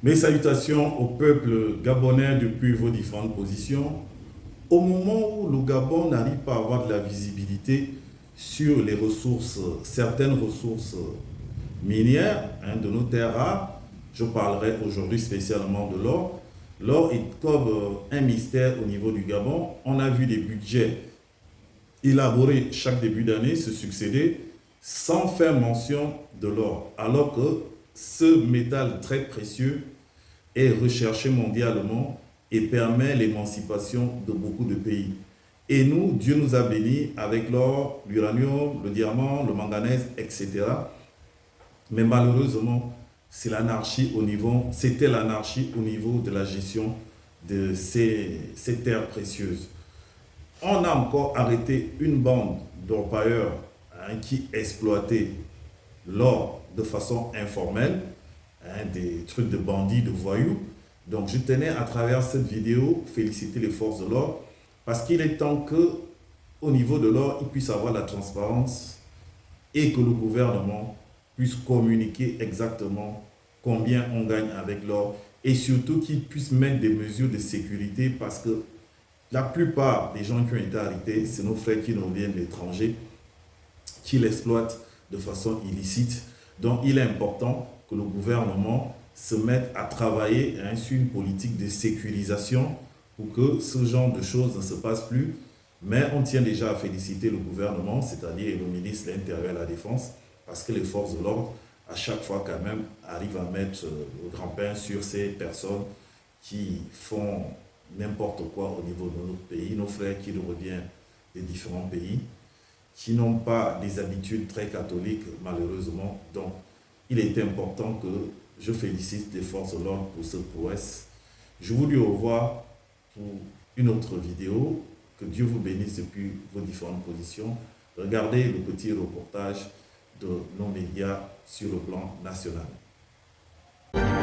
Mes salutations au peuple gabonais depuis vos différentes positions. Au moment où le Gabon n'arrive pas à avoir de la visibilité sur les ressources, certaines ressources minières de nos terres rares, je parlerai aujourd'hui spécialement de l'or. L'or est comme un mystère au niveau du Gabon. On a vu des budgets élaborés chaque début d'année se succéder sans faire mention de l'or, alors que ce métal très précieux est recherché mondialement et permet l'émancipation de beaucoup de pays. Et nous, Dieu nous a bénis avec l'or, l'uranium, le diamant, le manganèse, etc. Mais malheureusement, c'était l'anarchie au niveau de la gestion de ces terres précieuses. On a encore arrêté une bande d'orpailleurs qui exploitait l'or de façon informelle, des trucs de bandits, de voyous. Donc je tenais à travers cette vidéo féliciter les forces de l'ordre parce qu'il est temps que au niveau de l'or, ils puissent avoir la transparence et que le gouvernement puisse communiquer exactement combien on gagne avec l'or et surtout qu'il puisse mettre des mesures de sécurité parce que la plupart des gens qui ont été arrêtés, c'est nos frères qui nous viennent de l'étranger, qui l'exploitent de façon illicite. Donc il est important que le gouvernement se mette à travailler sur une politique de sécurisation pour que ce genre de choses ne se passe plus. Mais on tient déjà à féliciter le gouvernement, c'est-à-dire le ministre de l'Intérieur et de la Défense, parce que les forces de l'ordre, à chaque fois quand même, arrivent à mettre le grand-pain sur ces personnes qui font n'importe quoi au niveau de notre pays, nos frères qui nous reviennent des différents pays, qui n'ont pas des habitudes très catholiques, malheureusement. Donc, il est important que je félicite les forces de l'ordre pour cette prouesse. Je vous dis au revoir pour une autre vidéo. Que Dieu vous bénisse depuis vos différentes positions. Regardez le petit reportage de nos médias sur le plan national.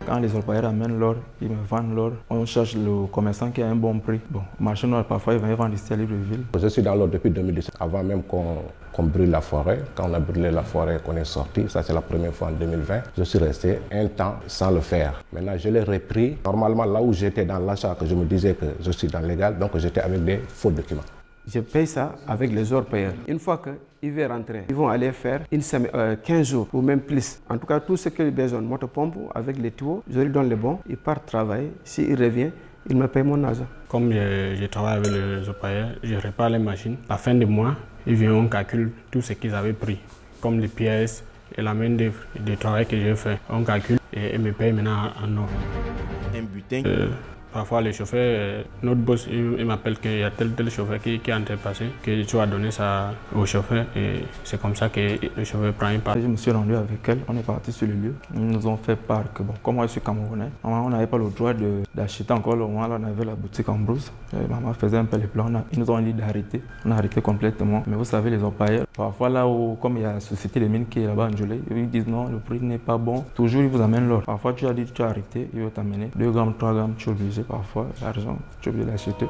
Quand les orpailleurs amènent l'or, ils me vendent l'or. On cherche le commerçant qui a un bon prix. Bon, marché noir, parfois, ils vont vendre ici à Libreville. Je suis dans l'or depuis 2017, avant même qu'on brûle la forêt. Quand on a brûlé la forêt, qu'on est sorti, ça c'est la première fois en 2020. Je suis resté un temps sans le faire. Maintenant, je l'ai repris. Normalement, là où j'étais dans l'achat, que je me disais que je suis dans le légal, donc j'étais avec des faux documents. Je paye ça avec les orpailleurs. Une fois qu'ils vont rentrer, ils vont aller faire 15 jours ou même plus. En tout cas, tout ce qu'ils ont besoin, motopompe avec les tuyaux, je lui donne les bons, ils partent travailler. S'ils reviennent, ils me payent mon argent. Comme je travaille avec les orpailleurs, je répare les machines. À la fin du mois, ils viennent, on calcule tout ce qu'ils avaient pris, comme les pièces et la main d'œuvre du travail que j'ai fait. On calcule et ils me payent maintenant en or. Un butin. Parfois, les chauffeurs, notre boss, il m'appelle qu'il y a tel chauffeur qui est entrepassé, que tu vas donner ça au chauffeur et c'est comme ça que le chauffeur prend une part. Je me suis rendu avec elle, on est parti sur le lieu. Ils nous ont fait part que, bon, comme moi je suis camerounais, on n'avait pas le droit d'acheter encore le moment là, on avait la boutique en brousse. Maman faisait un peu les plans, ils nous ont dit d'arrêter. On a arrêté complètement. Mais vous savez, les orpailleurs, parfois là où, comme il y a la société de mines qui est là-bas en Gelée, ils disent non, le prix n'est pas bon. Toujours, ils vous amènent l'or. Parfois, tu as dit tu as arrêté, ils vont t'amener 2 grammes, 3 grammes, tu es obligé. Parfois, l'argent, tu es obligé d'acheter.